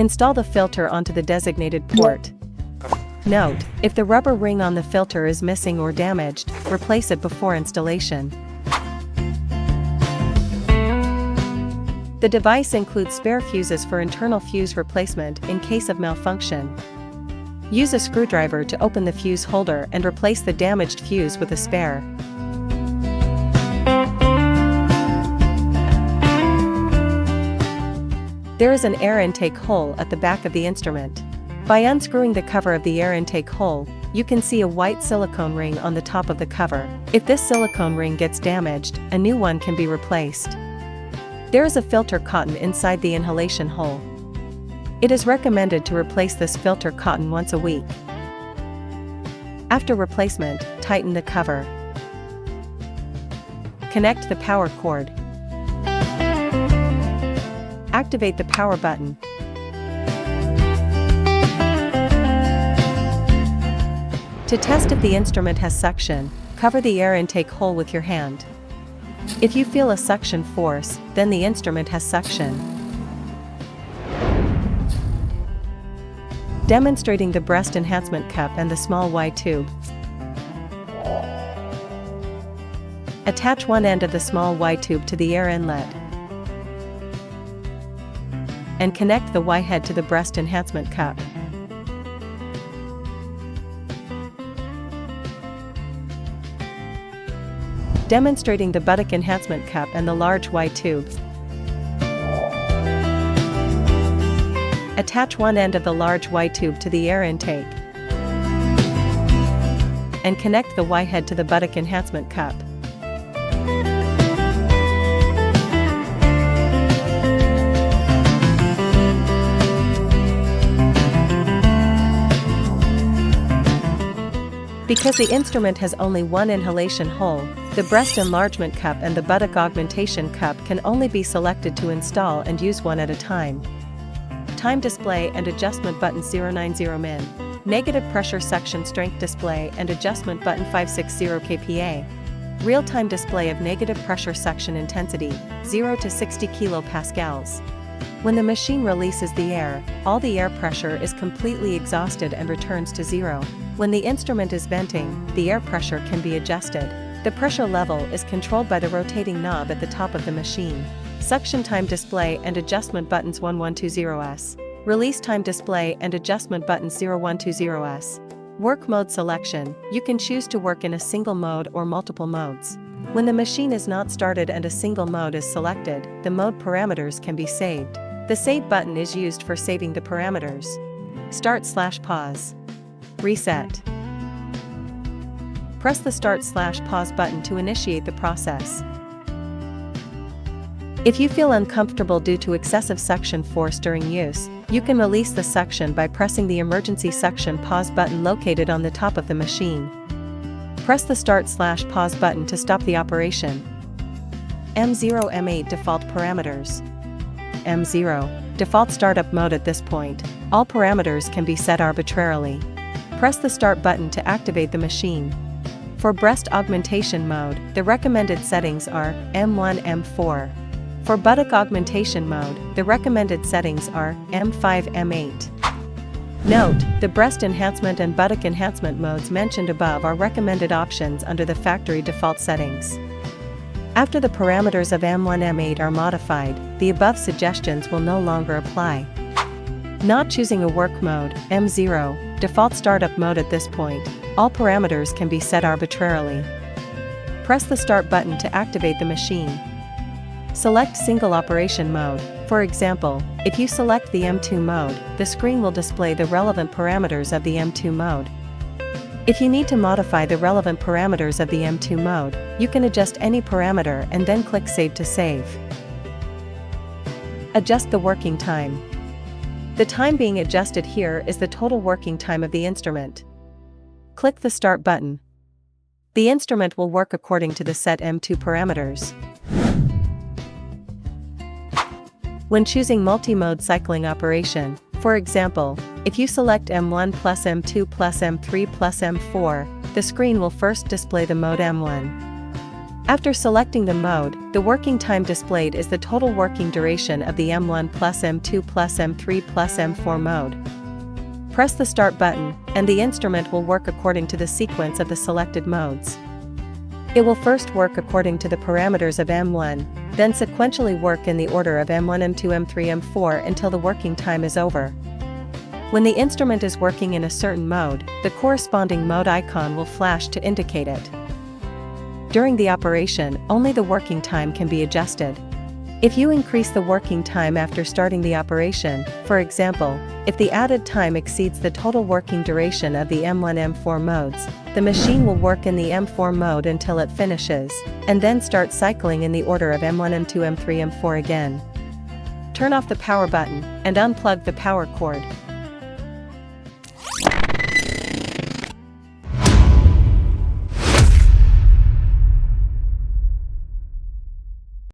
Install the filter onto the designated port. Note, if the rubber ring on the filter is missing or damaged, replace it before installation. The device includes spare fuses for internal fuse replacement in case of malfunction. Use a screwdriver to open the fuse holder and replace the damaged fuse with a spare. There is an air intake hole at the back of the instrument. By unscrewing the cover of the air intake hole, you can see a white silicone ring on the top of the cover. If this silicone ring gets damaged, a new one can be replaced. There is a filter cotton inside the inhalation hole. It is recommended to replace this filter cotton once a week. After replacement, tighten the cover. Connect the power cord. Activate the power button. To test if the instrument has suction, cover the air intake hole with your hand. If you feel a suction force, then the instrument has suction. Demonstrating the breast enhancement cup and the small Y tube. Attach one end of the small Y tube to the air inlet and connect the Y head to the breast enhancement cup. Demonstrating the buttock enhancement cup and the large Y tube. Attach one end of the large Y tube to the air intake and connect the Y head to the buttock enhancement cup. Because the instrument has only one inhalation hole, the breast enlargement cup and the buttock augmentation cup can only be selected to install and use one at a time. Time display and adjustment button 090 min. Negative pressure suction strength display and adjustment button 560 kPa. Real-time display of negative pressure suction intensity, 0 to 60 kPa. When the machine releases the air, all the air pressure is completely exhausted and returns to 0. When the instrument is venting, the air pressure can be adjusted. The pressure level is controlled by the rotating knob at the top of the machine. Suction time display and adjustment buttons 1120S. Release time display and adjustment buttons 0120S. Work mode selection. You can choose to work in a single mode or multiple modes. When the machine is not started and a single mode is selected, the mode parameters can be saved. The Save button is used for saving the parameters. Start/pause. Reset. Press the Start/pause button to initiate the process. If you feel uncomfortable due to excessive suction force during use, you can release the suction by pressing the emergency suction pause button located on the top of the machine. Press the Start/pause button to stop the operation. M0 M8 default parameters. M0 default startup mode. At this point, all parameters can be set arbitrarily. Press the Start button to activate the machine. For breast augmentation mode, the recommended settings are M1 M4. For buttock augmentation mode, the recommended settings are M5 M8. Note, the breast enhancement and buttock enhancement modes mentioned above are recommended options under the factory default settings. After the parameters of M1 M8 are modified, the above suggestions will no longer apply. Not choosing a work mode, M0, default startup mode. At this point, all parameters can be set arbitrarily. Press the Start button to activate the machine. Select single operation mode. For example, if you select the M2 mode, the screen will display the relevant parameters of the M2 mode. If you need to modify the relevant parameters of the M2 mode, you can adjust any parameter and then click Save to save. Adjust the working time. The time being adjusted here is the total working time of the instrument. Click the Start button. The instrument will work according to the set M2 parameters. When choosing multi-mode cycling operation, for example, if you select M1 plus M2 plus M3 plus M4, the screen will first display the mode M1. After selecting the mode, the working time displayed is the total working duration of the M1 plus M2 plus M3 plus M4 mode. Press the Start button, and the instrument will work according to the sequence of the selected modes. It will first work according to the parameters of M1, then sequentially work in the order of M1, M2, M3, M4 until the working time is over. When the instrument is working in a certain mode, the corresponding mode icon will flash to indicate it. During the operation, only the working time can be adjusted. If you increase the working time after starting the operation, for example, if the added time exceeds the total working duration of the M1, M4 modes, the machine will work in the M4 mode until it finishes, and then start cycling in the order of M1, M2, M3, M4 again. Turn off the power button, and unplug the power cord.